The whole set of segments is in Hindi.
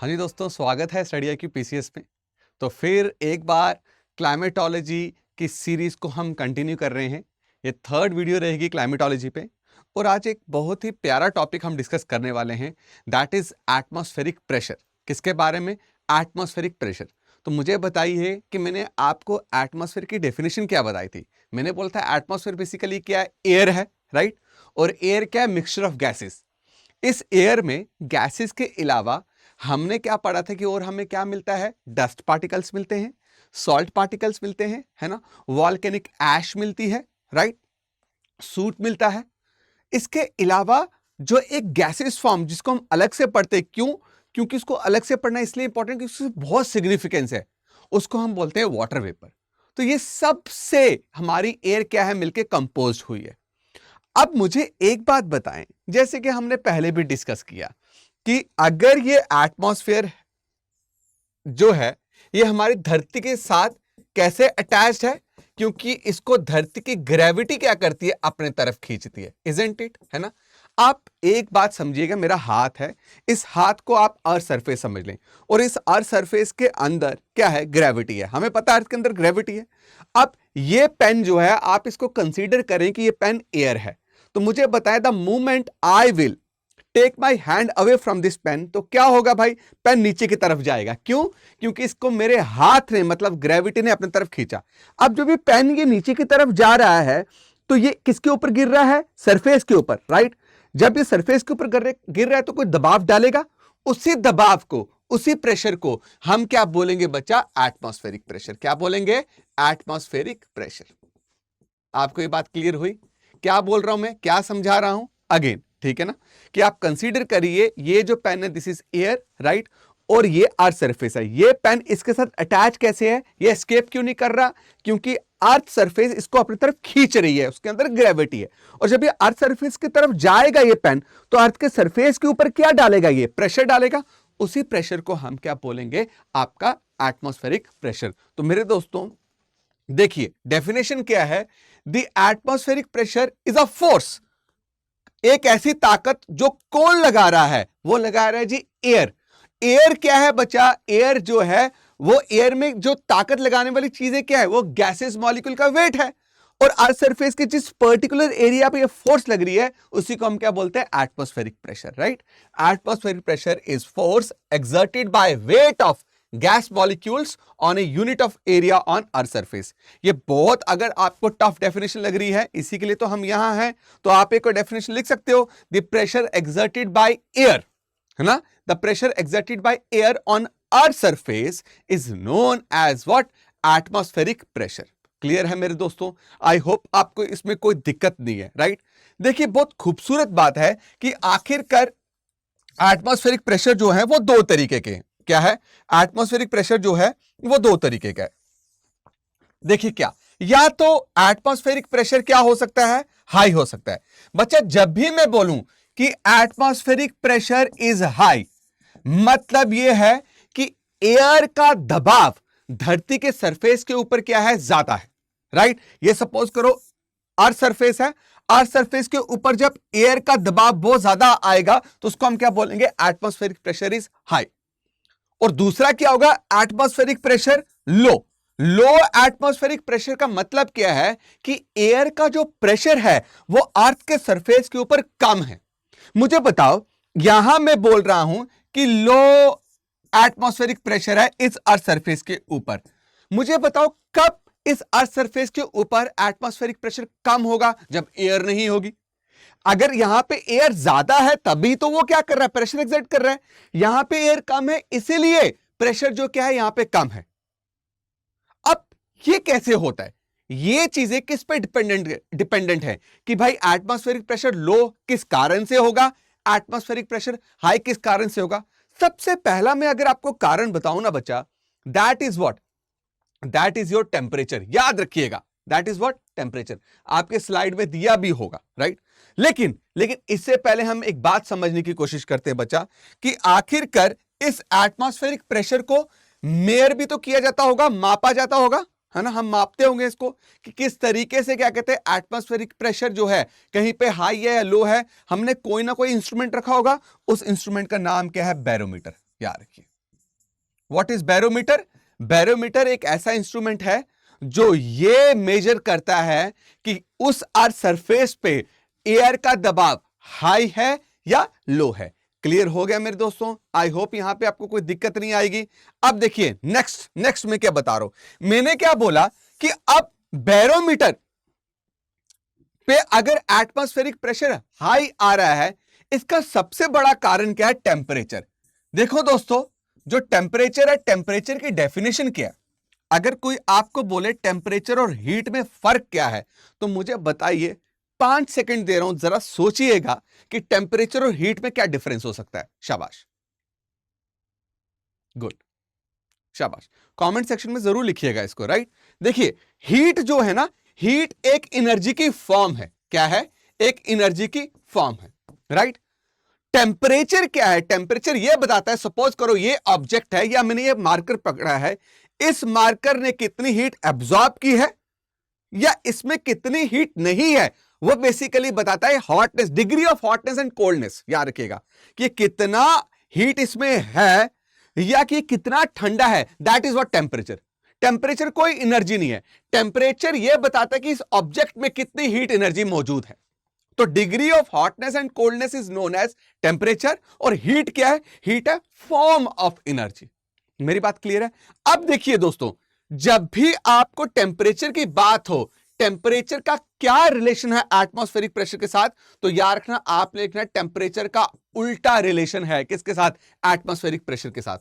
हाँ जी दोस्तों, स्वागत है स्टडी IQ PCS में। तो फिर एक बार क्लाइमेटोलॉजी की सीरीज को हम कंटिन्यू कर रहे हैं। ये थर्ड वीडियो रहेगी क्लाइमेटोलॉजी पे और आज एक बहुत ही प्यारा टॉपिक हम डिस्कस करने वाले हैं, दैट इज एटमॉस्फेरिक प्रेशर। किसके बारे में? Atmospheric pressure. तो मुझे बताइए कि मैंने आपको एटमॉस्फेयर की डेफिनेशन क्या बताई थी। मैंने बोला था एटमॉस्फेयर बेसिकली क्या है? एयर है, राइट? और एयर क्या है? Mixture of gases. इस एयर में गैसेस के अलावा हमने क्या पढ़ा था कि और हमें क्या मिलता है? डस्ट पार्टिकल्स मिलते हैं, सॉल्ट पार्टिकल्स मिलते हैं, है ना, वॉल्केनिक ऐश मिलती है, राइट, सूट मिलता है। इसके अलावा जो एक गैसेस फॉर्म जिसको हम अलग से पढ़ते हैं, क्यों? क्योंकि उसको अलग से पढ़ना इसलिए इंपॉर्टेंट क्योंकि उसकी बहुत सिग्निफिकेंस है। उसको हम बोलते हैं वाटर वेपर। तो ये सबसे हमारी एयर क्या है? मिलके कंपोज हुई है। अब मुझे एक बात बताएं, जैसे कि हमने पहले भी डिस्कस किया कि अगर ये एटमॉस्फेयर जो है ये हमारी धरती के साथ कैसे अटैच्ड है, क्योंकि इसको धरती की ग्रेविटी क्या करती है? अपने तरफ खींचती है, इजंट इट? है ना। आप एक बात समझिएगा, मेरा हाथ है, इस हाथ को आप अर्थ सरफेस समझ लें और इस अर्थ सरफेस के अंदर क्या है? ग्रेविटी है। हमें पता है अर्थ के अंदर ग्रेविटी है। अब ये पेन जो है, आप इसको कंसीडर करें कि ये पेन एयर है। तो मुझे बताएं, the movement I will take my hand away from this pen, तो क्या होगा भाई? पेन नीचे की तरफ जाएगा। क्यों? क्योंकि इसको मेरे हाथ ने, मतलब ग्रेविटी ने अपनी तरफ खींचा। अब जब ये पेन ये नीचे की तरफ जा रहा है तो ये किसके ऊपर गिर रहा है? सरफेस के ऊपर, राइट। जब ये सरफेस के ऊपर गिर रहा है तो कोई दबाव डालेगा। उसी दबाव को, उसी प्रेशर को हम क्या बोलेंगे बच्चा? Atmospheric pressure. क्या बोलेंगे? Atmospheric pressure. आपको ये बात क्लियर हुई? क्या बोल रहा हूं मैं, क्या समझा रहा हूं? अगेन, ठीक है ना, कि आप कंसीडर करिए ये जो पेन है दिस इज एयर, राइट, और ये अर्थ सरफेस है। ये पेन इसके साथ अटैच कैसे है? ये एस्केप क्यों नहीं कर रहा? क्योंकि अर्थ सरफेस इसको अपनी तरफ खींच रही है, उसके अंदर ग्रेविटी है। और जब ये अर्थ सरफेस की तरफ जाएगा ये पेन, तो अर्थ के सरफेस के ऊपर क्या डालेगा? ये प्रेशर डालेगा। उसी प्रेशर को हम क्या बोलेंगे? आपका एटमॉस्फेरिक प्रेशर। तो मेरे दोस्तों देखिए, डेफिनेशन क्या है? The atmospheric pressure is a force, एक ऐसी ताकत जो कौन लगा रहा है? वो लगा रहा है जी एयर। एयर क्या है बच्चा? एयर जो है वो एयर में जो ताकत लगाने वाली चीजें क्या है? वो गैसेस मॉलिक्यूल का वेट है। और अर्थ सरफेस के जिस पर्टिकुलर एरिया पे ये फोर्स लग रही है उसी को हम क्या बोलते हैं? Atmospheric pressure, right. Atmospheric pressure is force exerted by weight of gas molecules on a unit of area on earth surface. ये बहुत, अगर आपको टफ डेफिनेशन लग रही है, इसी के लिए तो हम यहां हैं, तो आप एक डेफिनेशन लिख सकते हो, the pressure exerted by air, है ना, the pressure exerted by air on earth surface is known as what? Atmospheric pressure. Clear है मेरे दोस्तों? आई होप आपको इसमें कोई दिक्कत नहीं है, राइट। देखिए, बहुत खूबसूरत बात है कि आखिरकार एटमॉस्फेरिक प्रेशर जो है वो दो तरीके के हैं। क्या है? एटमॉस्फेरिक प्रेशर जो है वो दो तरीके का है। देखिए, क्या, या तो एटमॉस्फेरिक प्रेशर क्या हो सकता है? हाई हो सकता है। बच्चा, जब भी मैं बोलूं कि एटमॉस्फेरिक प्रेशर इज हाई, मतलब यह है कि एयर का दबाव धरती के सरफेस के ऊपर क्या है? ज्यादा है, राइट। ये सपोज करो अर्थ सरफेस है, अर्थ सरफेस के ऊपर जब एयर का दबाव बहुत ज्यादा आएगा तो उसको हम क्या बोलेंगे? Atmospheric pressure is high. और दूसरा क्या होगा? Atmospheric pressure low. लो एटमॉस्फेरिक प्रेशर का मतलब क्या है? कि एयर का जो प्रेशर है वो अर्थ के सरफेस के ऊपर कम है। मुझे बताओ, यहां मैं बोल रहा हूं कि लो एटमॉस्फेरिक प्रेशर है इस अर्थ सरफेस के ऊपर। मुझे बताओ, कब इस अर्थ सरफेस के ऊपर एटमॉस्फेरिक प्रेशर कम होगा? जब एयर नहीं होगी। अगर यहां पे एयर ज्यादा है तभी तो वो क्या कर रहा है? प्रेशर एक्सर्ट कर रहा है। यहां पे एयर कम है इसीलिए प्रेशर जो क्या है यहां पे कम है। अब ये कैसे होता है? ये चीजें किस पे डिपेंडेंट है कि भाई एटमॉस्फेरिक प्रेशर लो किस कारण से होगा, एटमॉस्फेरिक प्रेशर हाई किस कारण से होगा। सबसे पहला मैं अगर आपको कारण बताऊं ना बच्चा, that is what? That is your temperature. याद रखिएगा, दैट इज व्हाट? टेम्परेचर। आपके स्लाइड में दिया भी होगा, राइट। लेकिन इससे पहले हम एक बात समझने की कोशिश करते हैं बच्चा, कि आखिरकार इस एटमॉस्फेरिक प्रेशर को मेयर भी तो किया जाता होगा, मापा जाता होगा, है ना। हम मापते होंगे इसको कि किस तरीके से, क्या कहते हैं, एटमॉस्फेरिक प्रेशर जो है कहीं पे हाई है या लो है। हमने कोई ना कोई इंस्ट्रूमेंट रखा होगा, उस इंस्ट्रूमेंट का नाम क्या है? बैरोमीटर। याद रखिए, व्हाट इज बैरोमीटर? बैरोमीटर एक ऐसा इंस्ट्रूमेंट है जो ये मेजर करता है कि उस अर्थ सरफेस पे एयर का दबाव हाई है या लो है। क्लियर हो गया मेरे दोस्तों? आई होप यहां पे आपको कोई दिक्कत नहीं आएगी। अब देखिए नेक्स्ट मैं क्या बता रहा हूं। मैंने क्या बोला कि अब बैरोमीटर पे अगर एटमॉस्फेरिक प्रेशर हाई आ रहा है, इसका सबसे बड़ा कारण क्या है? टेम्परेचर। देखो दोस्तों, जो टेम्परेचर है, टेम्परेचर की डेफिनेशन क्या है? अगर कोई आपको बोले टेम्परेचर और हीट में फर्क क्या है, तो मुझे बताइए। 5 सेकंड दे रहा हूं, जरा सोचिएगा कि टेम्परेचर और हीट में क्या डिफरेंस हो सकता है। शाबाश, गुड, शाबाश। कमेंट सेक्शन में जरूर लिखिएगा इसको। राइट, देखिए हीट जो है ना, हीट एक एनर्जी की फॉर्म है। क्या है? एक एनर्जी की फॉर्म है। राइट, टेम्परेचर क्या है? टेम्परेचर यह बताता है, सपोज करो ये ऑब्जेक्ट है या मैंने ये मार्कर पकड़ा है, इस मार्कर ने कितनी हीट एब्जॉर्ब की है या इसमें कितनी हीट नहीं है, वो बेसिकली बताता है hotness, degree of hotness and coldness. याद रखिएगा कि कितना हीट इसमें है या कि कितना ठंडा है, that is what temperature. Temperature कोई एनर्जी नहीं है, टेम्परेचर यह बताता है कि इस ऑब्जेक्ट में कितनी हीट एनर्जी मौजूद है। तो degree of hotness and coldness is known as temperature. और हीट क्या है? हीट है फॉर्म ऑफ एनर्जी। मेरी बात क्लियर है? अब देखिए दोस्तों, जब भी आपको टेम्परेचर की बात हो, टेम्परेचर का क्या रिलेशन है एटमॉस्फेरिक प्रेशर के साथ, तो याद रखना, आपने लिखना टेम्परेचर का उल्टा रिलेशन है। किसके साथ? एटमॉस्फेरिक प्रेशर के साथ।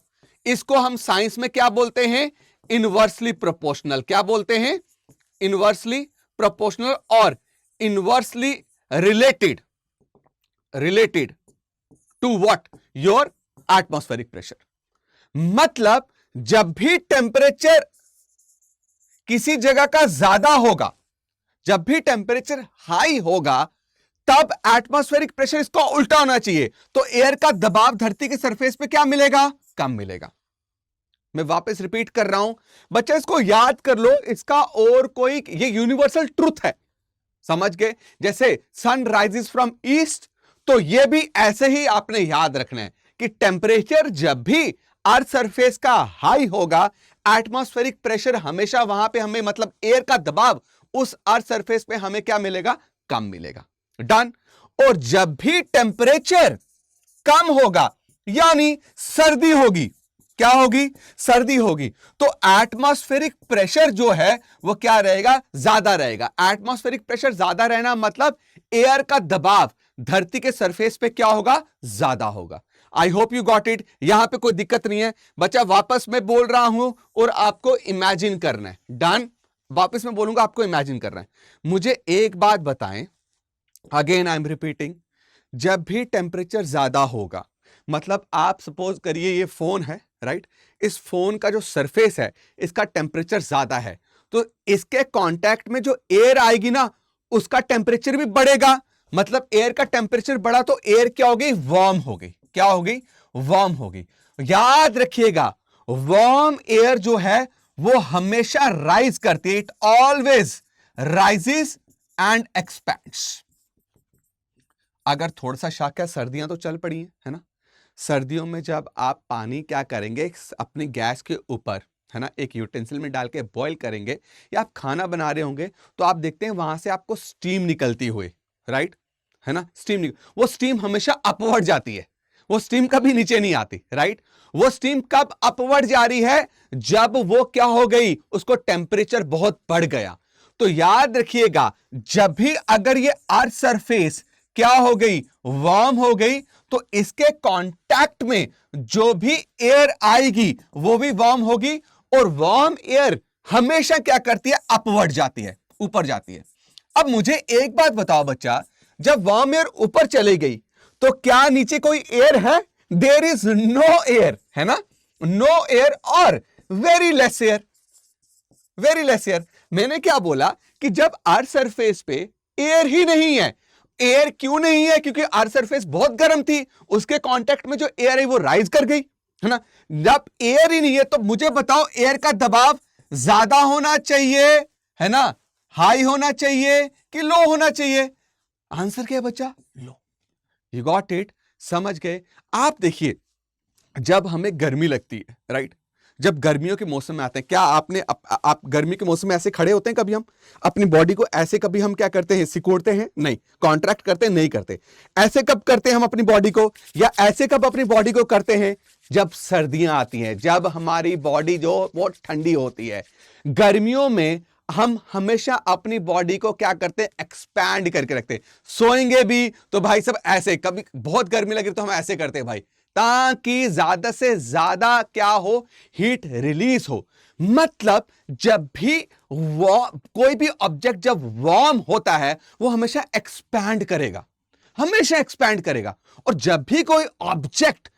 इसको हम साइंस में क्या बोलते हैं? Inversely proportional. क्या बोलते हैं? इनवर्सली प्रोपोर्शनल और inversely related to what? Your atmospheric pressure. मतलब जब भी टेम्परेचर किसी जगह का ज्यादा होगा, जब भी टेम्परेचर हाई होगा, तब एटमॉस्फेरिक प्रेशर इसका उल्टा होना चाहिए। तो एयर का दबाव धरती के सरफेस पे क्या मिलेगा? कम मिलेगा। मैं वापस रिपीट कर रहा हूं बच्चा, इसको याद कर लो। इसका और कोई, ये यूनिवर्सल ट्रुथ है, समझ गए? जैसे सन राइजेस फ्रॉम ईस्ट, तो ये भी ऐसे ही आपने याद रखना है कि टेम्परेचर जब भी अर्थ सरफेस का हाई होगा, एटमॉस्फेरिक प्रेशर हमेशा वहां पे हमें, मतलब एयर का दबाव उस अर्थ सरफेस पे हमें क्या मिलेगा? कम मिलेगा। डन। और जब भी टेम्परेचर कम होगा, यानी सर्दी होगी। क्या होगी? सर्दी होगी। तो एटमॉस्फेरिक प्रेशर जो है वो क्या रहेगा? ज्यादा रहेगा। एटमॉस्फेरिक प्रेशर ज्यादा रहना मतलब एयर का दबाव धरती के सरफेस पे क्या होगा? ज्यादा होगा। I hope you got it. यहां पे कोई दिक्कत नहीं है बच्चा। वापस मैं बोल रहा हूं और आपको इमेजिन करना है। डन। वापस मैं बोलूंगा, आपको इमेजिन करना है। मुझे एक बात बताएं, अगेन आई एम रिपीटिंग, जब भी टेम्परेचर ज्यादा होगा, मतलब आप सपोज करिए ये फोन है, राइट? इस फोन का जो सरफेस है, इसका टेम्परेचर ज्यादा है, तो इसके कांटेक्ट में जो एयर आएगी ना, उसका टेम्परेचर भी बढ़ेगा। मतलब एयर का टेम्परेचर बढ़ा तो एयर क्या हो गई? वार्म हो गई। क्या हो गई? वार्म हो गई। याद रखिएगा, वार्म एयर जो है वो हमेशा राइज करती है। It always rises and expands. अगर थोड़ा सा शक है, सर्दियां तो चल पड़ी हैं, है ना? सर्दियों में जब आप पानी क्या करेंगे, अपनी गैस के ऊपर, है ना, एक यूटेंसिल में डाल के बॉईल करेंगे, या आप खाना बना रहे होंगे, तो आप देखते हैं वहां से आपको स्टीम निकलती हुई, राइट? है ना? वो स्टीम हमेशा अपवर्ड जाती है, वो स्टीम कभी नीचे नहीं आती, राइट? वो स्टीम कब अपवर्ड जा रही है? जब वो क्या हो गई? उसको टेम्परेचर बहुत बढ़ गया। तो याद रखिएगा, जब भी अगर ये अर्थ सरफेस क्या हो गई? वार्म हो गई, तो इसके कांटेक्ट में जो भी एयर आएगी वो भी वार्म होगी। और वार्म एयर हमेशा क्या करती है? अपवर्ड जाती है, ऊपर जाती है। अब मुझे एक बात बताओ बच्चा, जब वार्म एयर ऊपर चली गई तो क्या नीचे कोई एयर है? देयर इज नो एयर, है ना? नो एयर और very less air, very less air. मैंने क्या बोला कि जब अर्थ सरफेस पे एयर ही नहीं है। एयर क्यों नहीं है? क्योंकि अर्थ सरफेस बहुत गर्म थी, उसके कांटेक्ट में जो एयर है वो राइज कर गई, है ना? जब एयर ही नहीं है तो मुझे बताओ, एयर का दबाव ज्यादा होना चाहिए, है ना, हाई होना चाहिए कि लो होना चाहिए? आंसर क्या है बच्चा? लो। You got it? समझ गए? आप देखिए, जब हमें गर्मी लगती है, राइट, जब गर्मियों के मौसम में आते हैं, क्या आपने आप गर्मी के मौसम में ऐसे खड़े होते हैं? कभी हम अपनी बॉडी को ऐसे कभी हम क्या करते हैं, सिकोड़ते हैं? नहीं। कॉन्ट्रैक्ट करते हैं? नहीं करते। ऐसे कब करते हैं हम अपनी बॉडी को, या ऐसे कब अपनी बॉडी को करते हैं? जब सर्दियां आती हैं, जब हमारी बॉडी जो बहुत ठंडी होती है। गर्मियों में हम हमेशा अपनी बॉडी को क्या करते हैं, एक्सपैंड करके रखते हैं। सोएंगे भी तो भाई सब ऐसे, कभी बहुत गर्मी लगे तो हम ऐसे करते हैं भाई, ताकि ज्यादा से ज्यादा क्या हो, हीट रिलीज हो। मतलब जब भी कोई भी ऑब्जेक्ट जब वार्म होता है वो हमेशा एक्सपैंड करेगा, हमेशा एक्सपैंड करेगा। और जब भी कोई ऑब्जेक्ट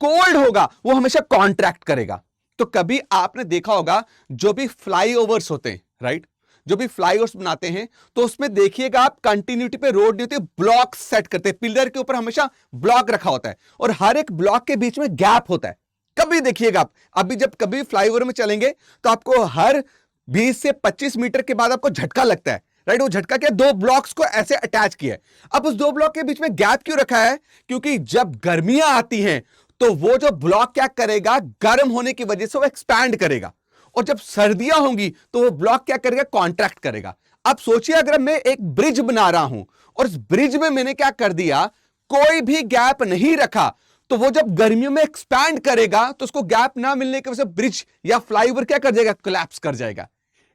कोल्ड होगा वो हमेशा कॉन्ट्रैक्ट करेगा। तो कभी आपने देखा होगा जो भी फ्लाईओवर्स होते हैं, राइट, जो भी फ्लाईओवर्स बनाते हैं तो उसमें देखिएगा आप, कंटिन्यूटी पे रोड नहीं होती, ब्लॉक सेट करते हैं। पिलर के ऊपर हमेशा ब्लॉक रखा होता है और हर एक ब्लॉक के बीच में गैप होता है। कभी देखिएगा आप, अभी जब कभी फ्लाईओवर में चलेंगे तो आपको हर 20 से 25 मीटर के बाद आपको झटका लगता है, राइट। वो झटका क्या, दो ब्लॉक्स को ऐसे अटैच किया है। अब उस दो ब्लॉक के बीच में गैप क्यों रखा है? क्योंकि जब गर्मियां आती हैं तो वो जो ब्लॉक क्या करेगा, गर्म होने की वजह से वो एक्सपैंड करेगा, और जब सर्दियां होंगी तो वो ब्लॉक क्या करेगा, कॉन्ट्रैक्ट करेगा। अब सोचिए अगर मैं एक ब्रिज बना रहा हूं और उस ब्रिज में मैंने क्या कर दिया, कोई भी गैप नहीं रखा, तो वो जब गर्मियों में एक्सपैंड करेगा तो उसको गैप ना मिलने की वजह से ब्रिज या फ्लाईओवर क्या कर जाएगा, कोलैप्स कर जाएगा।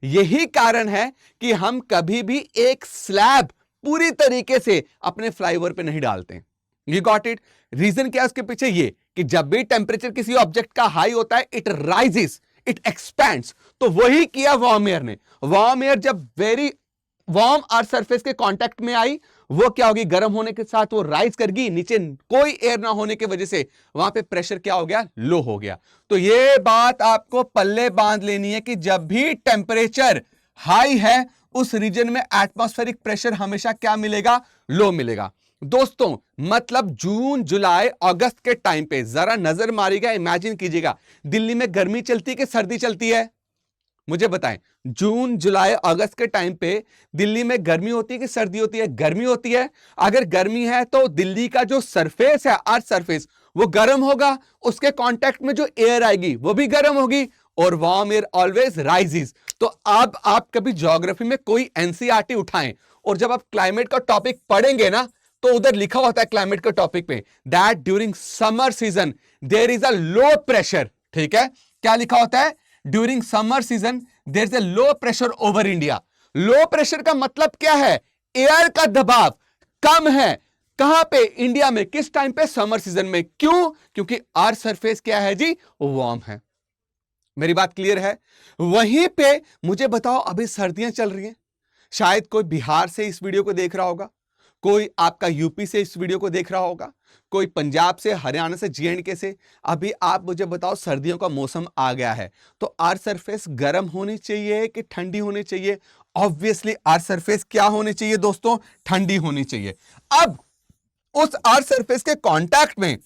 यही कारण है कि हम कभी भी एक स्लैब पूरी तरीके से अपने फ्लाईओवर पे नहीं डालते। You got it? रीजन क्या है उसके पीछे? ये कि जब भी टेंपरेचर किसी ऑब्जेक्ट का हाई होता है, इट राइजेस, इट एक्सपैंड्स। तो वही किया वार्म एयर ने। वार्म एयर जब वेरी वार्म अर्थ सरफेस के कांटेक्ट में आई, वो क्या होगी, गर्म होने के साथ वो राइज करगी, नीचे कोई एयर ना होने की वजह से वहां पे प्रेशर क्या हो गया, लो हो गया। तो ये बात आपको पल्ले बांध लेनी है कि जब भी टेंपरेचर हाई है उस रीजन में एटमॉस्फेरिक प्रेशर हमेशा क्या मिलेगा, लो मिलेगा। दोस्तों मतलब जून जुलाई अगस्त के टाइम पे जरा नजर मारिएगा, इमेजिन कीजिएगा दिल्ली में गर्मी चलती है कि सर्दी चलती है? मुझे बताएं, जून जुलाई अगस्त के टाइम पे दिल्ली में गर्मी होती है कि सर्दी होती है? गर्मी होती है। अगर गर्मी है तो दिल्ली का जो सरफेस है, अर्थ सरफेस, वो गर्म होगा, उसके कांटेक्ट में जो एयर आएगी वो भी गर्म होगी, और वार्म एयर ऑलवेज राइजेस। तो अब आप कभी ज्योग्राफी में कोई एनसीईआरटी उठाएं और जब आप क्लाइमेट का टॉपिक पढ़ेंगे ना, तो उधर लिखा होता है क्लाइमेट के टॉपिक पे that during summer season there is a low pressure. ठीक है, क्या लिखा होता है? During summer season there is a low pressure over India. Low pressure का मतलब क्या है? एयर का दबाव कम है। कहां पे? इंडिया में। किस टाइम पे? समर सीजन में। क्यों? क्योंकि अर्थ सरफेस क्या है जी, वार्म है। मेरी बात क्लियर है? वहीं पे मुझे बताओ, अभी सर्दियां चल रही हैं, शायद कोई बिहार से इस वीडियो को देख रहा होगा, कोई आपका यूपी से इस वीडियो को देख रहा होगा, कोई पंजाब से, हरियाणा से, जीएंडके से। अभी आप मुझे बताओ, सर्दियों का मौसम आ गया है, तो अर्थ सरफेस गर्म होनी चाहिए कि ठंडी होनी चाहिए? ऑब्वियसली अर्थ सरफेस क्या होनी चाहिए दोस्तों? ठंडी होनी चाहिए। अब उस अर्थ सरफेस के कांटेक्ट में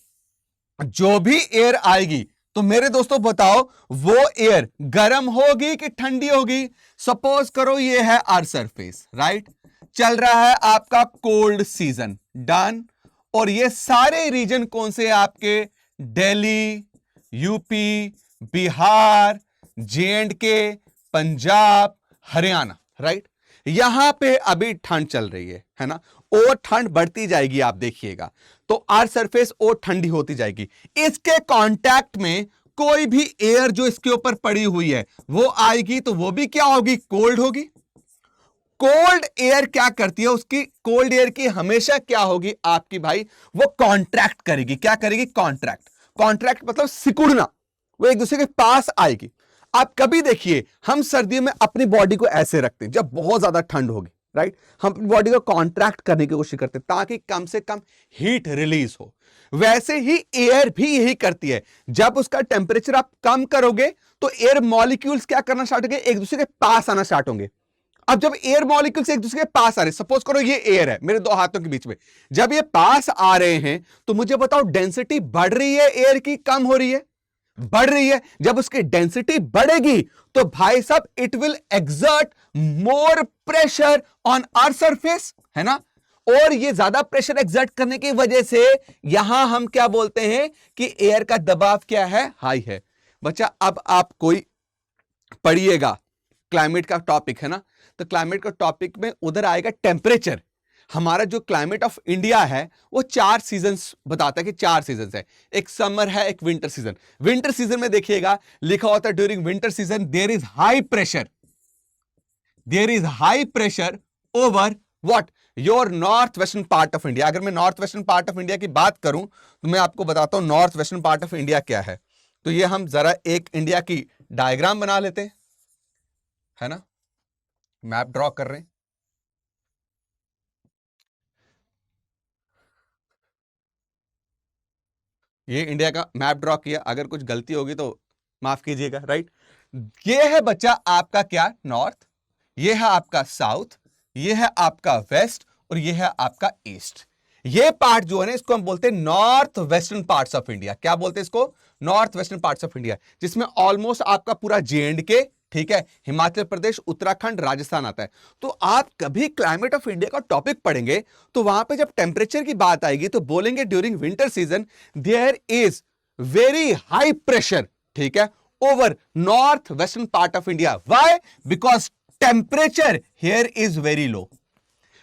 जो भी एयर आएगी, तो मेरे दोस्तों बताओ, वो एयर गर्म होगी कि ठंडी होगी? सपोज करो ये है अर्थ सरफेस, राइट, चल रहा है आपका कोल्ड सीजन, डन। और ये सारे रीजन कौन से हैं आपके? Delhi, UP, Bihar, J&K, Punjab, Haryana, right. यहां पे अभी ठंड चल रही है ना, और ठंड बढ़ती जाएगी, आप देखिएगा। तो अर्थ सरफेस और ठंडी होती जाएगी। इसके कांटेक्ट में कोई भी एयर जो इसके ऊपर पड़ी हुई है वो आएगी, तो वो भी क्या होगी? कोल्ड होगी। कोल्ड एयर क्या करती है? उसकी कोल्ड एयर की हमेशा क्या होगी आपकी भाई? वो कॉन्ट्रैक्ट करेगी। क्या करेगी? कॉन्ट्रैक्ट। कॉन्ट्रैक्ट मतलब सिकुड़ना, वो एक दूसरे के पास आएगी। आप कभी देखिए, हम सर्दियों में अपनी बॉडी को ऐसे रखते हैं जब बहुत ज्यादा ठंड होगी, राइट, हम अपनी बॉडी को कॉन्ट्रैक्ट करने की कोशिश करते हैं ताकि कम से कम हीट रिलीज हो। वैसे ही एयर भी यही करती है। जब उसका टेंपरेचर आप कम करोगे तो एयर मॉलिक्यूल्स क्या करना स्टार्ट होंगे? एक दूसरे के पास आना स्टार्ट होंगे। अब जब एयर मॉलिक्यूल्स एक दूसरे के पास आ रहे, सपोज करो ये एयर है मेरे दो हाथों के बीच में, जब ये पास आ रहे हैं तो मुझे बताओ, डेंसिटी बढ़ रही है एयर की, कम हो रही है? बढ़ रही है। जब उसकी डेंसिटी बढ़ेगी तो भाई साहब it will exert more pressure on earth surface, है ना। और ये ज्यादा प्रेशर एक्सर्ट करने की वजह से यहां हम क्या बोलते हैं कि एयर का दबाव क्या है? हाई है। बच्चा अब आप कोई पढ़िएगा, क्लाइमेट का टॉपिक है ना, तो क्लाइमेट का टॉपिक में उधर आएगा टेम्परेचर। हमारा जो क्लाइमेट ऑफ इंडिया है वो 4 सीजन्स बताता है कि 4 सीजन्स है, एक समर है, एक विंटर सीजन। विंटर सीजन में देखिएगा लिखा होता है during winter season there is high pressure, there is high pressure over what, your north western part of India. अगर मैं north western part of India की बात करूं तो मैं आपको बताता हूं north western part of India क्या है। तो ये हम जरा एक इंडिया की डायग्राम बना लेते हैं, है ना, मैप ड्रॉ कर रहे हैं। ये इंडिया का मैप ड्रॉ किया, अगर कुछ गलती होगी तो माफ कीजिएगा, राइट। ये है बच्चा आपका क्या, नॉर्थ, ये है आपका साउथ, ये है आपका वेस्ट, और ये है आपका ईस्ट। ये पार्ट जो है ना इसको हम बोलते हैं north western parts of India. क्या बोलते हैं इसको, north western parts of India, जिसमें ऑलमोस्ट आपका पूरा J&K, ठीक है, हिमाचल प्रदेश, उत्तराखंड, राजस्थान आता है। तो आप कभी क्लाइमेट ऑफ इंडिया का टॉपिक पढ़ेंगे तो वहां पे जब टेम्परेचर की बात आएगी तो बोलेंगे during winter season there is very high pressure, ठीक है, over north western part of India. Why, because temperature here is very low.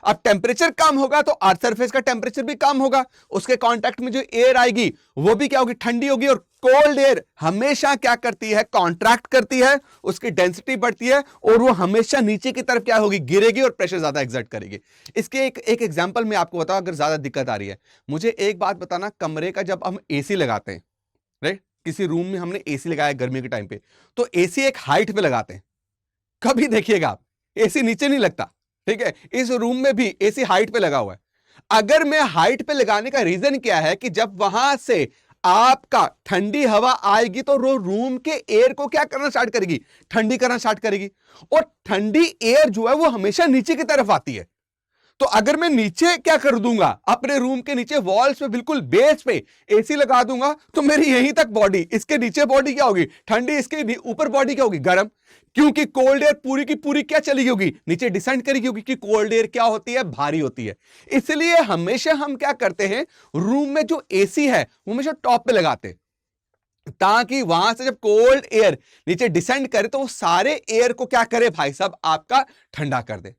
अब टेम्परेचर कम होगा तो अर्थ सरफेस का टेम्परेचर भी कम होगा, उसके कांटेक्ट में जो एयर आएगी वो भी क्या होगी, ठंडी होगी। और कोल्ड एयर हमेशा क्या करती है, कॉन्ट्रैक्ट करती है, उसकी डेंसिटी बढ़ती है और वो हमेशा नीचे की तरफ क्या होगी, गिरेगी और प्रेशर ज्यादा एक्सर्ट करेगी। इसके एक एग्जांपल मैं आपको बताऊं, अगर ज्यादा दिक्कत आ रही है मुझे एक बात बताना, कमरे का जब हम एसी लगाते हैं, राइट, किसी रूम में हमने एसी लगाया गर्मी के टाइम पे, तो एसी एक हाइट पे लगाते हैं। कभी देखिएगा आप एसी नीचे नहीं लगता, ठीक है, इस रूम में भी एसी हाइट पे लगा हुआ है। अगर मैं हाइट पे लगाने का रीजन क्या है कि जब वहां से आपका ठंडी हवा आएगी तो रूम के एयर को क्या करना स्टार्ट करेगी, ठंडी करना स्टार्ट करेगी। और ठंडी एयर जो है वो हमेशा नीचे की तरफ आती है। तो अगर मैं नीचे क्या कर दूंगा, अपने रूम के नीचे वॉल्स पे बिल्कुल बेस पे एसी लगा दूंगा, तो मेरी यहीं तक बॉडी, इसके नीचे बॉडी क्या होगी, ठंडी, इसके ऊपर बॉडी क्या होगी, गर्म। क्योंकि कोल्ड एयर पूरी की पूरी क्या चली होगी, नीचे डिसेंड करेगी, क्योंकि कोल्ड एयर क्या होती है, भारी होती है। इसलिए हमेशा हम क्या करते हैं, रूम में जो एसी है वो हमेशा टॉप पे लगाते हैं, ताकि वहां से जब कोल्ड एयर नीचे डिसेंड करे तो वो सारे एयर को क्या करे भाई साहब, आपका ठंडा कर दे।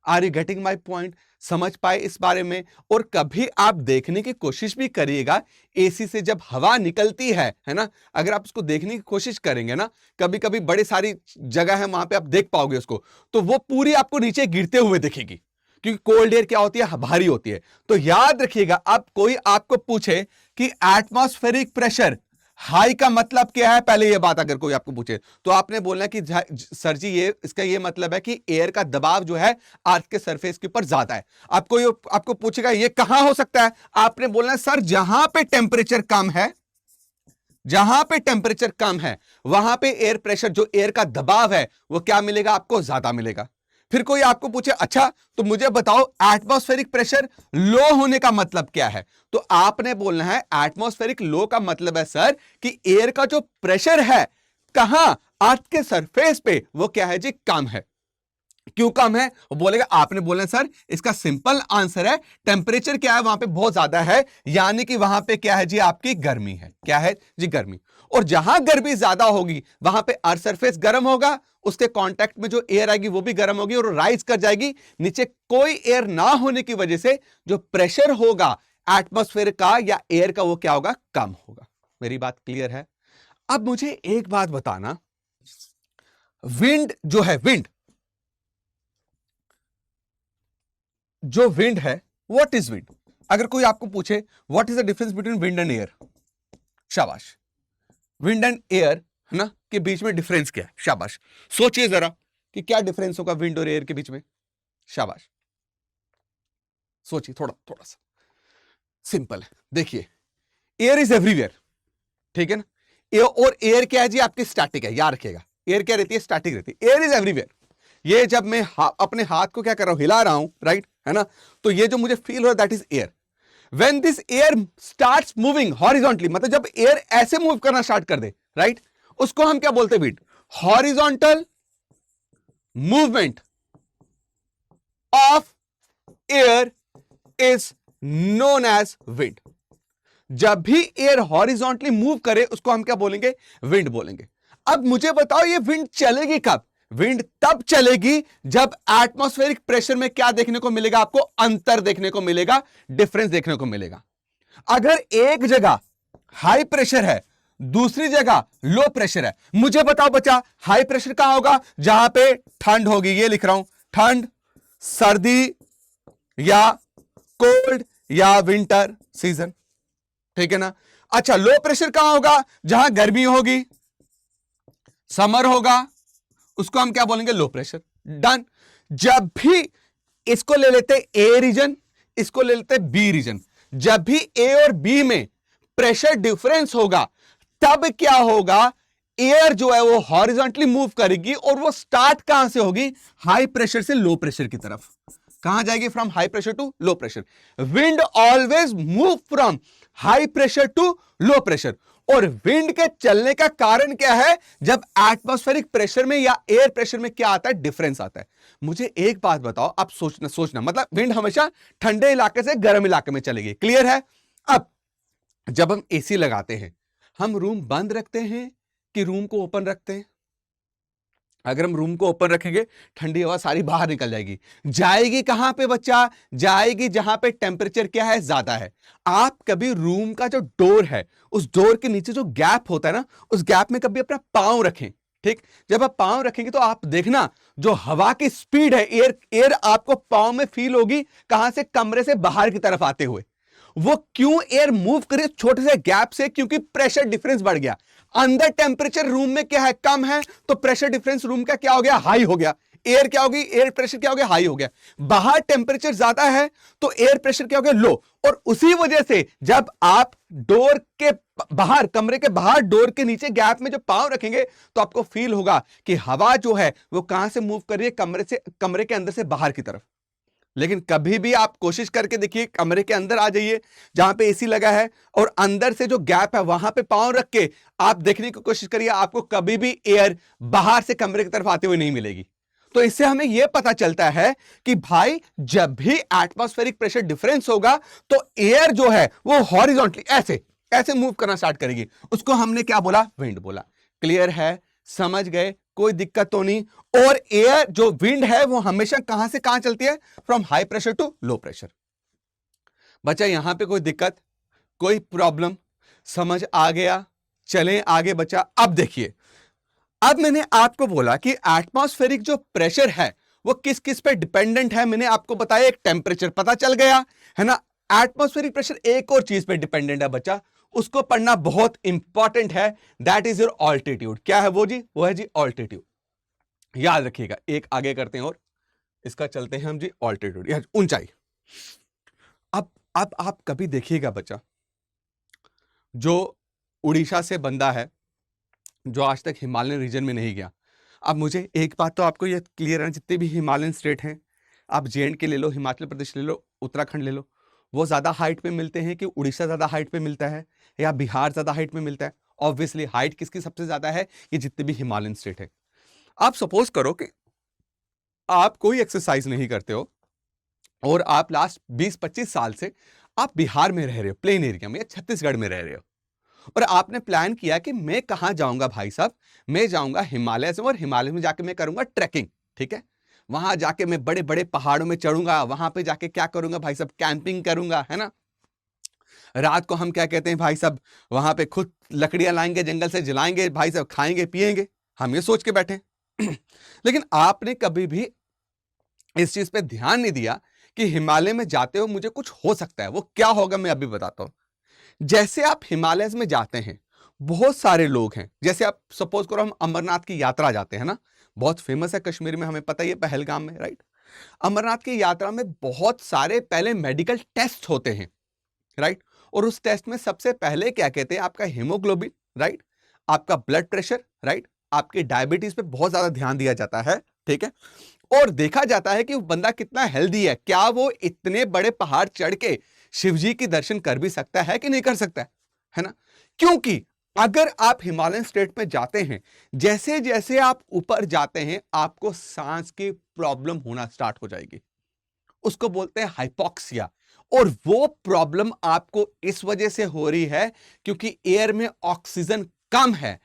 Are you getting my point, समझ पाए इस बारे में। और कभी आप देखने की कोशिश भी करिएगा, एसी से जब हवा निकलती है ना, अगर आप उसको देखने की कोशिश करेंगे ना, कभी कभी बड़ी सारी जगह है वहां पे आप देख पाओगे उसको, तो वो पूरी आपको नीचे गिरते हुए दिखेगी, क्योंकि कोल्ड एयर क्या होती है, भारी होती है। तो याद रखिएगा, अब कोई आपको पूछे कि एटमॉस्फेरिक प्रेशर हाई का मतलब क्या है, पहले ये बात अगर कोई आपको पूछे तो आपने बोलना कि सर जी ये इसका ये मतलब है कि एयर का दबाव जो है अर्थ के सरफेस के ऊपर ज्यादा है। आपको पूछेगा ये कहां हो सकता है, आपने बोलना है सर जहां पे टेम्परेचर कम है, जहां पे टेम्परेचर कम है वहां पे एयर प्रेशर, जो एयर का दबाव है वो क्या मिलेगा, आपको ज्यादा मिलेगा। फिर कोई आपको पूछे अच्छा तो मुझे बताओ एटमॉस्फेरिक प्रेशर लो होने का मतलब क्या है, तो आपने बोलना है एटमॉस्फेरिक लो का मतलब है सर कि एयर का जो प्रेशर है कहां, अर्थ के सरफेस पे, वो क्या है जी, कम है। क्यों कम है, वो बोलेगा, आपने बोलना सर इसका सिंपल आंसर है टेम्परेचर क्या है वहां पे बहुत ज्यादा है, यानी कि वहां पे क्या है जी, आपकी गर्मी है। क्या है जी, गर्मी। और जहां गर्मी ज्यादा होगी वहां पे अर्थ सरफेस गर्म होगा, उसके कांटेक्ट में जो एयर आएगी वो भी गर्म होगी और राइज कर जाएगी नीचे। कोई एयर ना होने की वजह से जो प्रेशर होगा एटमॉस्फेयर का या एयर का वो क्या होगा, कम होगा। मेरी बात क्लियर है। अब मुझे एक बात बताना, विंड जो है, विंड जो विंड है, व्हाट इज विंड। अगर कोई आपको पूछे what is the difference between wind and air, शाबाश, विंड एंड एयर है ना के बीच में डिफरेंस क्या है, शाबाश, सोचिए जरा कि क्या डिफरेंस होगा विंड और एयर के बीच में, शाबाश, सोचिए थोड़ा थोड़ा सा। सिंपल है, देखिए, एयर इज एवरीवेयर, ठीक है ना, और एयर क्या है जी, आपकी स्टैटिक है, याद रखिएगा, एयर क्या रहती है, स्टैटिक रहती है। एयर इज एवरीवेयर, ये जब मैं अपने हाथ को क्या कर रहा हूं, हिला रहा हूं, राइट, है ना, तो ये जो मुझे फील हो रहा है that is air. When this air starts moving horizontally, मतलब जब एयर ऐसे मूव करना स्टार्ट कर दे, राइट, उसको हम क्या बोलते हैं, wind. Horizontal movement of air is known as wind. जब भी एयर हॉरिजॉन्टली मूव करे उसको हम क्या बोलेंगे? विंड बोलेंगे। अब मुझे बताओ ये विंड चलेगी कब? विंड तब चलेगी जब एटमॉस्फेरिक प्रेशर में क्या देखने को मिलेगा? आपको अंतर देखने को मिलेगा, डिफरेंस देखने को मिलेगा। अगर एक जगह हाई प्रेशर है, दूसरी जगह लो प्रेशर है, मुझे बताओ बच्चा हाई प्रेशर कहां होगा? जहां पे ठंड होगी, ये लिख रहा हूं, ठंड, सर्दी या कोल्ड या विंटर सीजन, ठीक है ना। अच्छा, लो प्रेशर कहां होगा? जहां गर्मी होगी, समर होगा, उसको हम क्या बोलेंगे? Low pressure. डन। जब भी इसको ले लेते ए रीजन, इसको ले लेते बी रीजन, जब भी ए और बी में प्रेशर डिफरेंस होगा तब क्या होगा? एयर जो है वो हॉरिजॉन्टली मूव करेगी और वो स्टार्ट कहां से होगी? हाई प्रेशर से लो प्रेशर की तरफ। कहां जाएगी? From high pressure to low pressure. Wind always move from high pressure to low pressure. और विंड के चलने का कारण क्या है? जब एटमॉस्फेरिक प्रेशर में या एयर प्रेशर में क्या आता है? डिफरेंस आता है। मुझे एक बात बताओ, आप सोचना मतलब विंड हमेशा ठंडे इलाके से गर्म इलाके में चलेगी, क्लियर है। अब जब हम एसी लगाते हैं, हम रूम बंद रखते हैं कि रूम को ओपन रखते हैं? अगर हम रूम को ओपन रखेंगे, ठंडी हवा सारी बाहर निकल जाएगी। जाएगी कहां पे बच्चा? जाएगी जहां पे टेम्परेचर क्या है? ज्यादा है। आप कभी रूम का जो डोर है, उस डोर के नीचे जो गैप होता है ना, उस गैप में कभी अपना पांव रखें, ठीक। जब आप पांव रखेंगे तो आप देखना जो हवा की स्पीड है, एयर आपको पांव में फील होगी। कहां से? कमरे से बाहर की तरफ आते हुए। वो क्यों एयर मूव करे छोटे से गैप से? क्योंकि प्रेशर डिफरेंस बढ़ गया। अंदर टेम्परेचर रूम में क्या है? कम है, तो प्रेशर डिफरेंस रूम का क्या हो गया? हाई हो गया। एयर क्या होगी? एयर प्रेशर क्या हो गया? हाई हो गया। बाहर टेम्परेचर ज्यादा है तो एयर प्रेशर क्या हो गया? लो। और उसी वजह से जब आप डोर के बाहर, कमरे के बाहर डोर के नीचे गैप में जो पांव रखेंगे तो आपको फील होगा कि हवा जो है वो कहां से मूव कर रही है? कमरे के अंदर से बाहर की तरफ। लेकिन कभी भी आप कोशिश करके देखिए, कमरे के अंदर आ जाइए जहां पे एसी लगा है और अंदर से जो गैप है वहां पे पांव रख के आप देखने की कोशिश करिए, आपको कभी भी एयर बाहर से कमरे की तरफ आते हुए नहीं मिलेगी। तो इससे हमें यह पता चलता है कि भाई जब भी एटमॉस्फेरिक प्रेशर डिफरेंस होगा तो एयर जो है वो हॉरिजॉन्टली ऐसे ऐसे मूव करना स्टार्ट करेगी। उसको हमने क्या बोला? विंड बोला। क्लियर है? समझ गए? कोई दिक्कत तो नहीं। और एयर जो विंड है वो हमेशा कहां से कहां चलती है? From high pressure to low pressure. बच्चा यहां पे कोई दिक्कत, कोई प्रॉब्लम? समझ आ गया? चलें आगे बच्चा। अब देखिए, अब मैंने आपको बोला कि एटमॉस्फेरिक जो प्रेशर है वो किस किस पे डिपेंडेंट है। मैंने आपको बताया, एक टेम्परेचर पता चल गया है ना। एटमॉस्फेरिक प्रेशर एक और चीज पे डिपेंडेंट है बच्चा, उसको पढ़ना बहुत इंपॉर्टेंट है। That is your altitude. क्या है वो जी? वो है जी ऑल्टीट्यूड। याद रखिएगा, एक आगे करते हैं और इसका चलते हैं हम जी ऑल्टीट्यूड या ऊंचाई। अब आप कभी देखिएगा बच्चा, जो उड़ीसा से बंदा है जो आज तक हिमालयन रीजन में नहीं गया। अब मुझे एक बात तो आपको ये क्लियर है, जितने भी हिमालयन स्टेट हैं, आप जे&के ले लो, हिमाचल प्रदेश ले लो, उत्तराखंड ले लो, वो ज्यादा हाइट पे मिलते हैं कि उड़ीसा ज्यादा हाइट पे मिलता है या बिहार ज्यादा हाइट पे मिलता है? ऑब्वियसली हाइट किसकी सबसे ज्यादा है? ये जितने भी हिमालयन स्टेट है। आप सपोज करो कि आप कोई एक्सरसाइज नहीं करते हो और आप लास्ट 20-25 साल से आप बिहार में रह रहे हो, प्लेन एरिया में, या छत्तीसगढ़ में रह रहे हो, और आपने प्लान किया कि मैं कहां जाऊंगा भाई साहब? मैं जाऊंगा हिमालय से, और हिमालय में जाके मैं करूंगा ट्रैकिंग, ठीक है। वहां जाके मैं बड़े बड़े पहाड़ों में चढ़ूंगा, वहां पे जाके क्या करूंगा भाई साहब? कैंपिंग करूंगा, है ना। रात को हम क्या कहते हैं भाई साहब? वहां पे खुद लकड़ियां लाएंगे, जंगल से जलाएंगे भाई साहब, खाएंगे पिएंगे, हम ये सोच के बैठे। लेकिन आपने कभी भी इस चीज पे ध्यान नहीं दिया कि हिमालय में जाते हो मुझे कुछ हो सकता है। वो क्या होगा मैं अभी बताता हूं। जैसे आप हिमालय में जाते हैं, बहुत सारे लोग हैं, जैसे आप सपोज करो हम अमरनाथ की यात्रा जाते हैं ना, बहुत फेमस है कश्मीर में, हमें पता ही है, पहलगाम में, राइट। अमरनाथ की यात्रा में बहुत सारे पहले मेडिकल टेस्ट होते हैं, राइट। और उस टेस्ट में सबसे पहले क्या कहते हैं? आपका हीमोग्लोबिन, राइट, आपका ब्लड प्रेशर, राइट, आपकी डायबिटीज पे बहुत ज्यादा ध्यान दिया जाता है, ठीक है। और देखा जाता है कि वो बंदा कितना हेल्दी है, क्या वो इतने बड़े पहाड़ चढ़ के शिवजी की दर्शन कर भी सकता है कि नहीं कर सकता है ना। क्योंकि अगर आप हिमालयन स्टेट में जाते हैं, जैसे जैसे आप ऊपर जाते हैं आपको सांस की प्रॉब्लम होना स्टार्ट हो जाएगी। उसको बोलते हैं हाइपोक्सिया। और वो प्रॉब्लम आपको इस वजह से हो रही है क्योंकि एयर में ऑक्सीजन कम है।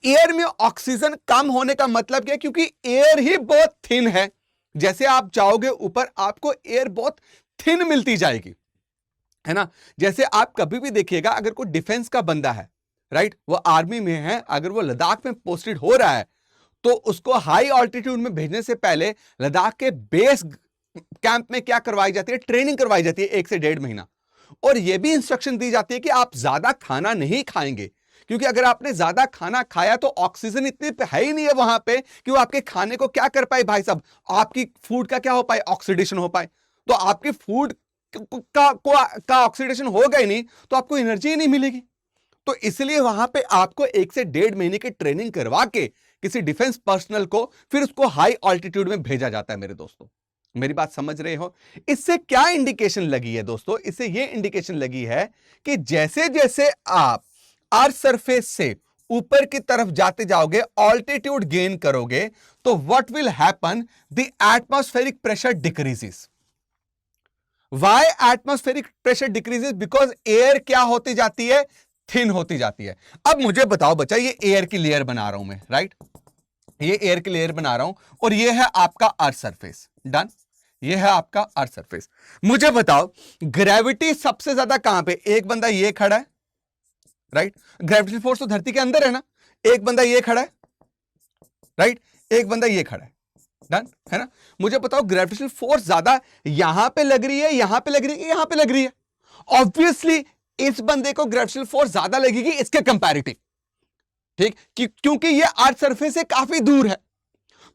एयर में ऑक्सीजन कम होने का मतलब क्या है? क्योंकि एयर ही बहुत थिन है। जैसे आप जाओगे ऊपर, आपको एयर बहुत थिन मिलती जाएगी, है ना। जैसे आप कभी भी देखिएगा, अगर कोई डिफेंस का बंदा है, राइट, वो आर्मी में है, अगर वो लद्दाख में पोस्टेड हो रहा है, तो उसको हाई ऑल्टीट्यूड में भेजने से पहले लद्दाख के बेस कैंप में क्या करवाई जाती है? ट्रेनिंग करवाई जाती है 1 से 1.5 महीना। और यह भी इंस्ट्रक्शन दी जाती है कि आप ज्यादा खाना नहीं खाएंगे, क्योंकि अगर आपने ज्यादा खाना खाया तो ऑक्सीजन इतनी है ही नहीं है वहां पे कि वो आपके खाने को क्या कर पाए भाई साहब, आपकी फूड का क्या हो पाए? ऑक्सीडेशन हो पाए। तो आपकी फूड का ऑक्सीडेशन होगा ही नहीं, तो आपको एनर्जी ही नहीं मिलेगी। तो इसलिए वहां पे आपको 1 से 1.5 महीने की ट्रेनिंग करवा के किसी डिफेंस पर्सनल को फिर उसको हाई ऑल्टीट्यूड में भेजा जाता है। मेरे दोस्तों, मेरी बात समझ रहे हो? इससे क्या इंडिकेशन लगी है दोस्तों? इससे यह इंडिकेशन लगी है कि जैसे जैसे आप अर्थ सरफेस से ऊपर की तरफ जाते जाओगे, ऑल्टीट्यूड गेन करोगे, तो what will happen? The atmospheric pressure decreases. Why atmospheric pressure decreases? Because air क्या होती जाती है? थिन होती जाती है। अब मुझे बताओ बच्चा, ये एयर की लेयर बना रहा हूं मैं, राइट, ये एयर की लेयर बना रहा हूं और ये है आपका अर्थ सरफेस। डन, ये है आपका अर्थ सरफेस। मुझे बताओ ग्रेविटी सबसे ज्यादा कहां पे? एक बंदा ये खड़ा है, राइट, ग्रेविटेशनल फोर्स तो धरती के अंदर है ना। एक बंदा ये खड़ा है, राइट, एक बंदा ये खड़ा है। डन, है ना। मुझे बताओ ग्रेविटेशनल फोर्स ज्यादा यहां पे लग रही है, यहां पे लग रही है, यहां पे लग रही है? ऑब्वियसली इस बंदे को ग्रेविटेशनल फोर्स ज्यादा लगेगी इसके कंपैरेटिव, ठीक, क्योंकि ये अर्थ सरफेस से काफी दूर है।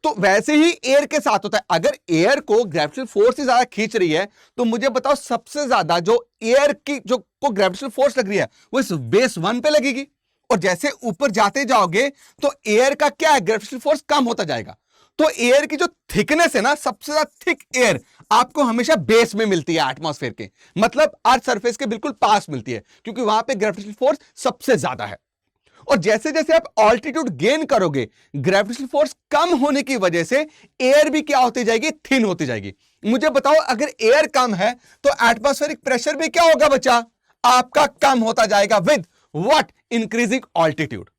तो वैसे ही एयर के साथ होता है। अगर एयर को ग्रेविटेशनल फोर्स से ज्यादा खींच रही है, तो मुझे बताओ सबसे ज्यादा जो एयर की जो को ग्रेविटेशनल फोर्स लग रही है वो इस बेस 1 पे लगेगी। और जैसे ऊपर जाते जाओगे तो एयर का क्या है? ग्रेविटेशनल फोर्स कम होता जाएगा। तो एयर की जो थिकनेस है ना, सबसे ज्यादा थिक एयर आपको हमेशा बेस में मिलती है, एटमॉस्फेयर के, मतलब अर्थ सरफेस के बिल्कुल पास मिलती है, क्योंकि वहां पे ग्रेविटेशनल फोर्स सबसे ज्यादा है। और जैसे जैसे आप ऑल्टीट्यूड गेन करोगे, ग्रेविटेशनल फोर्स कम होने की वजह से एयर भी क्या होती जाएगी? थिन होती जाएगी। मुझे बताओ अगर एयर कम है तो एटमॉस्फेरिक प्रेशर भी क्या होगा बच्चा? आपका कम होता जाएगा विद व्हाट? Increasing altitude.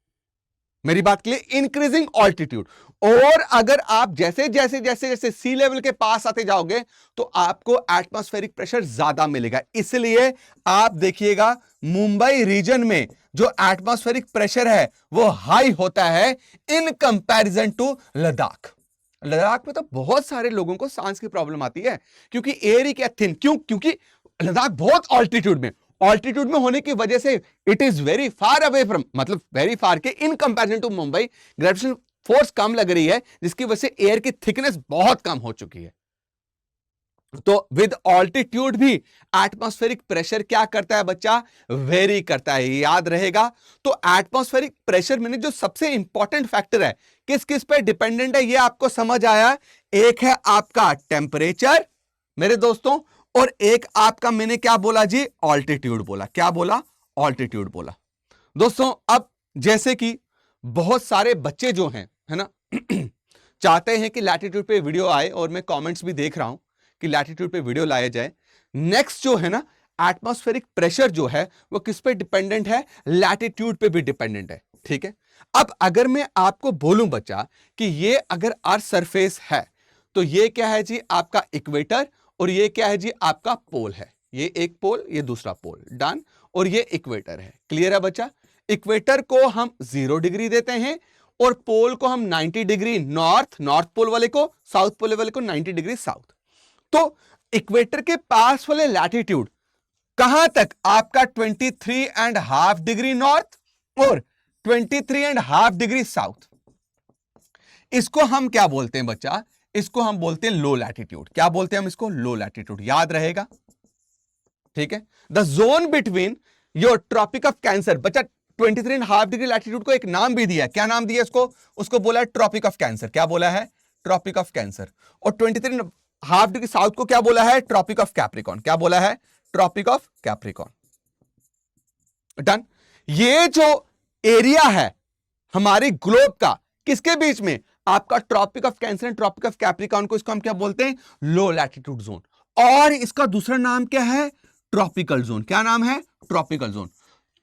मेरी बात के लिए इंक्रीजिंग ऑल्टीट्यूड। और अगर आप जैसे जैसे जैसे जैसे सी लेवल के पास आते जाओगे तो आपको एटमॉस्फेरिक प्रेशर ज्यादा मिलेगा। इसलिए आप देखिएगा मुंबई रीजन में जो एटमॉस्फेरिक प्रेशर है वो हाई होता है in comparison to Ladakh. Ladakh में तो बहुत सारे लोगों को सांस की प्रॉब्लम आती है क्योंकि एयर ही क्या थिन। क्यों? क्योंकि लद्दाख बहुत ऑल्टीट्यूड में, ऑल्टीट्यूड में होने की वजह से it is very far away from, मतलब वेरी फार के in comparison to Mumbai gravitational force कम लग रही है, जिसकी वजह से एयर की थिकनेस बहुत कम हो चुकी है। तो विद ऑल्टीट्यूड भी एटमॉस्फेरिक प्रेशर क्या करता है बच्चा? वेरी करता है, याद रहेगा। तो एटमॉस्फेरिक प्रेशर में जो सबसे इंपॉर्टेंट फैक्टर है, किस किस पे डिपेंडेंट है, ये आपको समझ आया? एक है आपका टेम्परेचर मेरे दोस्तों, और एक आपका मैंने क्या बोला जी? ऑल्टीट्यूड बोला। क्या बोला? ऑल्टीट्यूड बोला। दोस्तों अब जैसे कि बहुत सारे बच्चे जो हैं, है ना, चाहते हैं कि लैटिट्यूड पे वीडियो आए, और मैं कमेंट्स भी देख रहा हूं कि लैटिट्यूड पे वीडियो लाया जाए। नेक्स्ट जो है ना, एटमॉस्फेरिक प्रेशर जो है वो किस पे डिपेंडेंट है? लैटिट्यूड पे भी डिपेंडेंट है, ठीक है। अब अगर मैं आपको बोलूं बच्चा कि ये अगर अर्थ सरफेस है तो ये क्या है जी? आपका इक्वेटर, और ये क्या है जी? आपका पोल है। ये एक पोल, ये दूसरा पोल। डन। और ये इक्वेटर है। क्लियर है बच्चा? इक्वेटर को हम 0 डिग्री देते हैं और पोल को हम 90 डिग्री नॉर्थ, नॉर्थ पोल वाले को, साउथ पोल वाले को 90 डिग्री साउथ। तो इक्वेटर के पास वाले लैटिट्यूड कहां तक? आपका 23.5 डिग्री नॉर्थ और 23.5 डिग्री साउथ। इसको हम क्या बोलते हैं बच्चा? इसको हम बोलते हैं लो लैटिट्यूड। क्या बोलते हैं हम इसको? Low latitude. याद रहेगा, ठीक है। The zone between your tropic of Cancer, बच्चा 23.5 डिग्री लैटिट्यूड को एक नाम भी दिया। क्या नाम दिया इसको? उसको बोला है ट्रॉपिक ऑफ कैंसर। क्या बोला है? Tropic of Cancer. और 23.5 डिग्री साउथ को क्या बोला है? Tropic of Capricorn. क्या बोला है? Tropic of Capricorn. डन। ये जो एरिया है हमारे ग्लोब का, किसके बीच में? आपका tropic of Cancer and tropic of Capricorn को, इसको हम क्या बोलते हैं? Low latitude zone. और इसका दूसरा नाम क्या है? Tropical zone. क्या नाम है? Tropical zone.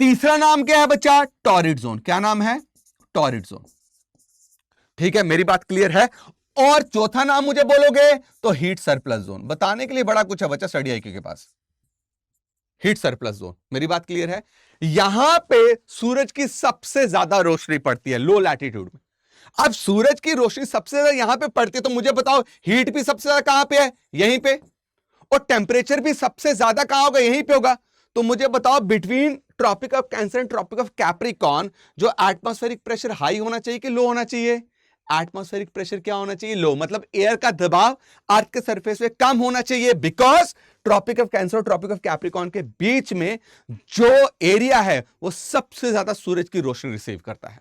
तीसरा नाम क्या है बच्चा? Torrid zone. क्या नाम है? Torrid zone. ठीक है, मेरी बात क्लियर है? और चौथा नाम मुझे बोलोगे तो हीट सरप्लस जोन। बताने के लिए बड़ा कुछ है बच्चा स्टडी आईक्यू के पास। हीट सरप्लस जोन, मेरी बात क्लियर है? यहां पे सूरज की सबसे ज्यादा रोशनी पड़ती है लो लैटिट्यूड में। अब सूरज की रोशनी सबसे ज्यादा यहां पे पड़ती है, तो मुझे बताओ हीट भी सबसे ज्यादा कहां पे है? यहीं पे। और टेम्परेचर भी सबसे ज्यादा कहां होगा? यहीं पे होगा। तो मुझे बताओ between tropic of Cancer and tropic of Capricorn जो एटमॉस्फेरिक प्रेशर हाई होना चाहिए कि लो होना चाहिए? एटमॉस्फेरिक प्रेशर क्या होना चाहिए? लो। मतलब एयर का दबाव अर्थ के सरफेस पे कम होना चाहिए, बिकॉज ट्रॉपिक ऑफ कैंसर और ट्रॉपिक ऑफ कैप्रिकॉर्न के बीच में जो एरिया है वो सबसे ज्यादा सूरज की रोशनी रिसीव करता है।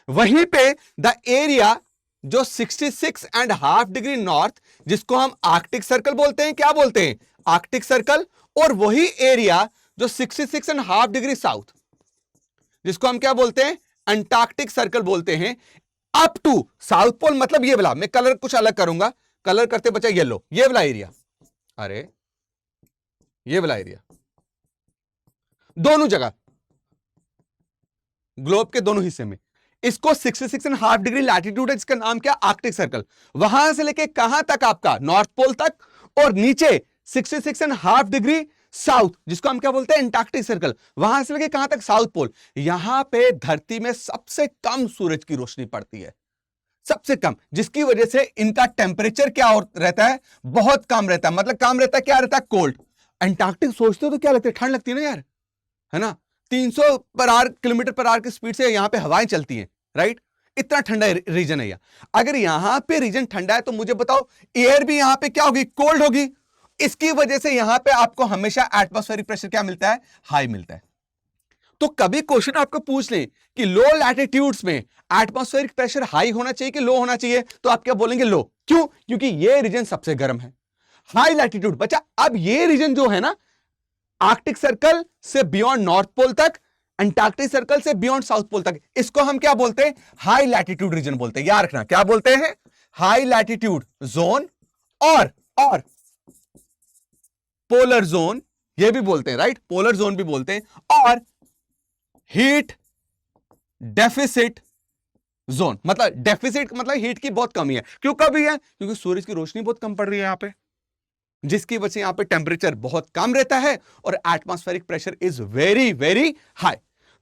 वहीं पे द एरिया जो 66.5 डिग्री नॉर्थ, जिसको हम आर्कटिक सर्कल बोलते हैं, क्या बोलते हैं? Arctic circle. और वही एरिया जो 66.5 डिग्री साउथ, जिसको हम क्या बोलते हैं? अंटार्कटिक सर्कल बोलते हैं, अप टू साउथ पोल। मतलब ये वाला, मैं कलर कुछ अलग करूंगा, कलर करते बचा येलो, ये वाला एरिया, अरे ये वाला एरिया, दोनों जगह ग्लोब के दोनों हिस्से में, इसको 66.5 डिग्री लैटिट्यूड है, जिसका नाम क्या? Arctic circle. वहां से लेके कहां तक? आपका नॉर्थ पोल तक। और नीचे 66.5 डिग्री साउथ, जिसको हम क्या बोलते हैं? Antarctic circle. वहां से लेके कहां तक? South pole. यहां पे धरती में सबसे कम सूरज की रोशनी पड़ती है, सबसे कम, जिसकी वजह से इनका टेम्परेचर क्या रहता है? बहुत कम रहता है। मतलब कम रहता है, क्या रहता है? कोल्ड। अंटार्कटिक सोचते हो तो क्या लगता है? ठंड लगती है ना यार, है ना? 300 किलोमीटर पर आवर की स्पीड से यहां पे हवाएं चलती हैं, राइट? इतना ठंडा रीजन है यह। अगर यहां पे रीजन ठंडा है तो मुझे बताओ एयर भी यहां पे क्या होगी? कोल्ड होगी। इसकी वजह से यहां पे आपको हमेशा एटमॉस्फेरिक प्रेशर क्या मिलता है? हाई मिलता है। तो कभी क्वेश्चन आपको पूछ ले कि लो लैटिट्यूड्स में एटमॉस्फेरिक प्रेशर हाई होना चाहिए कि लो होना चाहिए, तो आप क्या बोलेंगे? लो। क्यों? क्योंकि ये रीजन सबसे गर्म है, हाई लैटिट्यूड। बच्चा अब ये रीजन जो है ना, आर्कटिक सर्कल से बियॉन्ड नॉर्थ पोल तक, अंटार्कटिक सर्कल से बियॉन्ड साउथ पोल तक, इसको हम क्या बोलते हैं? हाई लैटिट्यूड रीजन बोलते हैं। याद रखना, क्या बोलते हैं? हाई लैटिट्यूड जोन और पोलर जोन, ये भी बोलते हैं, राइट? पोलर जोन भी बोलते हैं। और हीट डेफिसिट जोन, मतलब डेफिसिट मतलब हीट की बहुत कमी है। क्यों कमी है? क्योंकि सूरज की रोशनी बहुत कम पड़ रही है यहां पे, जिसकी वजह से यहां पे टेम्परेचर बहुत कम रहता है और atmospheric pressure is very very high.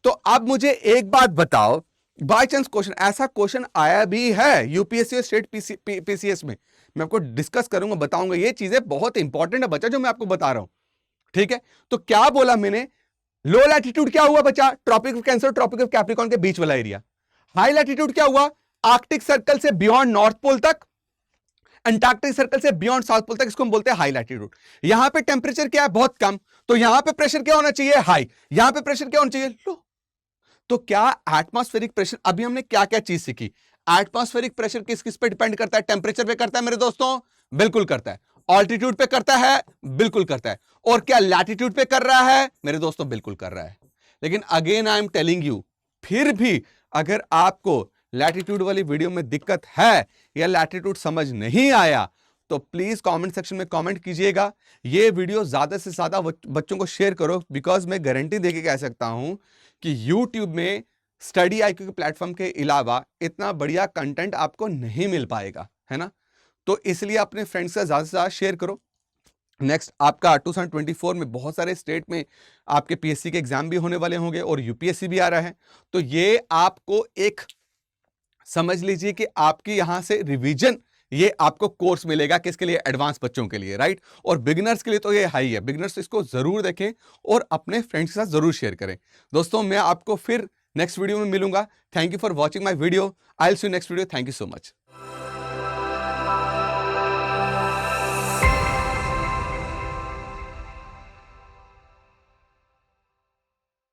तो अब मुझे एक बात बताओ, बाय चांस क्वेश्चन, ऐसा क्वेश्चन आया भी है यूपीएससी और स्टेट पीसीएस में, मैं आपको डिस्कस करूंगा, बताऊंगा। ये चीजें बहुत इंपॉर्टेंट है बच्चा, जो मैं आपको बता रहा हूं, ठीक है? तो क्या बोला मैंने? लो लैटिट्यूड क्या हुआ बच्चा? Tropic of Cancer, tropic of Capricorn के बीच वाला एरिया। हाई लैटिट्यूड क्या हुआ? आर्कटिक सर्कल से बियॉन्ड नॉर्थ पोल तक, अंटार्कटिक सर्कल से बियॉन्ड साउथ पोल तक, इसको हम बोलते हैं हाई लैटिट्यूड। यहां पे टेम्परेचर क्या है? बहुत कम। तो यहां पे प्रेशर क्या होना चाहिए? हाई। यहां पे प्रेशर क्या होना चाहिए? लो। तो क्या एटमॉस्फेरिक प्रेशर, अभी हमने क्या क्या चीज सीखी? एटमॉस्फेरिक प्रेशर किस किस पे डिपेंड करता है? टेम्परेचर पे करता है मेरे दोस्तों, बिल्कुल करता है। ऑल्टीट्यूड पे करता है, बिल्कुल करता है। और क्या लैटिट्यूड पे कर रहा है मेरे दोस्तों? बिल्कुल कर रहा है। लेकिन again I am telling you, फिर भी अगर आपको लैटिट्यूड वाली वीडियो में दिक्कत है या लैटिट्यूड समझ नहीं आया, तो प्लीज कमेंट सेक्शन में कमेंट कीजिएगा। ये वीडियो ज्यादा से ज्यादा बच्चों को शेयर करो, बिकॉज मैं गारंटी देके कह सकता हूं कि YouTube में स्टडी आईक्यू के प्लेटफॉर्म के अलावा इतना बढ़िया कंटेंट आपको नहीं मिल पाएगा, है ना? तो इसलिए अपने फ्रेंड्स का ज्यादा से ज्यादा शेयर करो। नेक्स्ट आपका 2024 में बहुत सारे स्टेट में आपके पीएससी के एग्जाम भी होने वाले होंगे और यूपीएससी भी आ रहा है। तो ये आपको एक समझ लीजिए कि आपकी यहां से रिवीजन, ये आपको कोर्स मिलेगा किसके लिए? एडवांस बच्चों के लिए, राइट? और बिगिनर्स के लिए तो ये हाई है। बिगिनर्स इसको जरूर देखें और अपने फ्रेंड्स के साथ जरूर शेयर करें। दोस्तों मैं आपको फिर नेक्स्ट वीडियो में मिलूंगा। Thank you for watching my video. I will see you next video. Thank you so much.